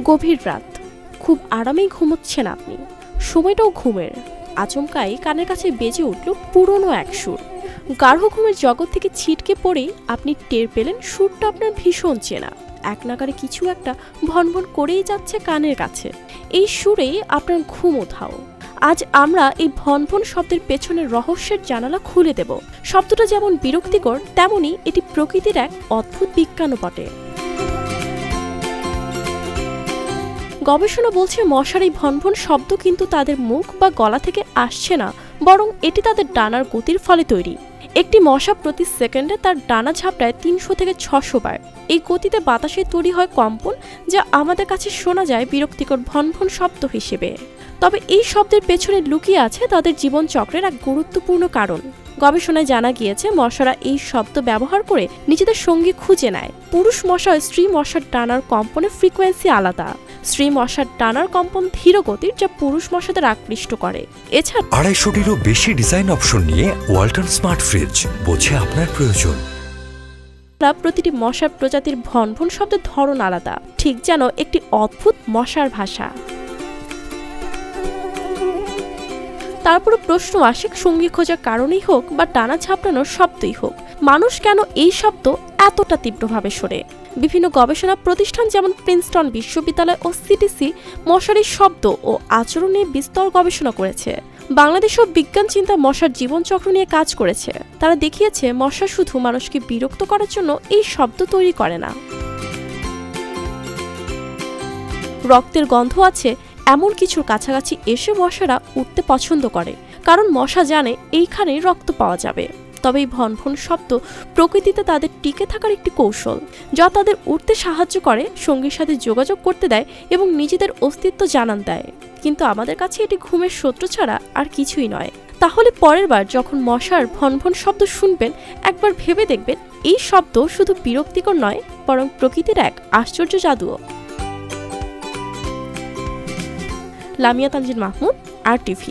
গভীর রাত, খুব আরামেই ঘুমোচ্ছেন আপনি। সময়টাও ঘুমের। আচমকাই কানের কাছে বেজে উঠল পুরনো এক সুর। গাঢ় ঘুমের জগৎ থেকে ছিটকে পড়েই আপনি টের পেলেন সুরটা আপনার ভীষণ চেনা। এক নাগারে কিছু একটা ভনভন করেই যাচ্ছে কানের কাছে। এই সুরেই আপনার ঘুম উধাও। আজ আমরা এই ভনভন শব্দের পেছনের রহস্যের জানালা খুলে দেব। শব্দটা যেমন বিরক্তিকর, তেমনি এটি প্রকৃতির এক অদ্ভুত বিজ্ঞানও বটে। গবেষণা বলছে মশার এই ভনভন শব্দ কিন্তু তাদের মুখ বা গলা থেকে আসছে না, বরং এটি তাদের ডানার গতির ফলে তৈরি। একটি মশা প্রতি সেকেন্ডে তার ডানা ঝাপটায় 300 থেকে 600 বার। এই গতিতে বাতাসে তৈরি হয় কম্পন, যা আমাদের কাছে শোনা যায় বিরক্তিকর ভনভন শব্দ হিসেবে। তবে এই শব্দের পেছনে লুকিয়ে আছে তাদের জীবনচক্রের এক গুরুত্বপূর্ণ কারণ। গবেষণায় জানা গিয়েছে মশারা এই শব্দ ব্যবহার করে নিজেদের সঙ্গী খুঁজে নেয়। পুরুষ মশা ও স্ত্রী মশার ডানার কম্পনের ফ্রিকোয়েন্সি আলাদা। স্ত্রী মশার ডানার কম্পন ধীর গতির, যা পুরুষ মশাদের আকৃষ্ট করে। এছাড়া 250-টিরও বেশি ডিজাইন অপশন নিয়ে ওয়ালটন স্মার্ট ফ্রিজ, বোঝে আপনার প্রয়োজন। প্রতিটি মশার প্রজাতির ভনভন শব্দের ধরন আলাদা, ঠিক যেন একটি অদ্ভুত মশার ভাষা। তারপরে প্রশ্ন আসে, সঙ্গী খোঁজার কারণেই হোক বা ডানা ঝাপটানোর শব্দই হোক, মানুষ কেন এই শব্দ এতটা তীব্রভাবে শোনে? বিভিন্ন গবেষণা প্রতিষ্ঠান যেমন প্রিন্সটন বিশ্ববিদ্যালয় ও সিটিসি মশার শব্দ ও আচরণ নিয়ে বিস্তর গবেষণা করেছে। বাংলাদেশেও বিজ্ঞান চিন্তা মশার জীবনচক্র নিয়ে কাজ করেছে। তারা দেখিয়েছে মশা শুধু মানুষকে বিরক্ত করার জন্য এই শব্দ তৈরি করে না। রক্তের গন্ধ আছে এমন কিছুর কাছাকাছি এসে মশারা উঠতে পছন্দ করে, কারণ মশা জানে এইখানেই রক্ত পাওয়া যাবে। তবে এই ভনভন শব্দ প্রকৃতিতে তাদের টিকে থাকার একটি কৌশল, যা তাদের উঠতে সাহায্য করে, সঙ্গীর সাথে যোগাযোগ করতে দেয় এবং নিজেদের অস্তিত্ব জানান দেয়। কিন্তু আমাদের কাছে এটি ঘুমের শত্রু ছাড়া আর কিছুই নয়। তাহলে পরের বার যখন মশার ভনভন শব্দ শুনবেন, একবার ভেবে দেখবেন এই শব্দ শুধু বিরক্তিকর নয়, বরং প্রকৃতির এক আশ্চর্য জাদুও। লামিয়া তানজিন মাহমুদ, RTV।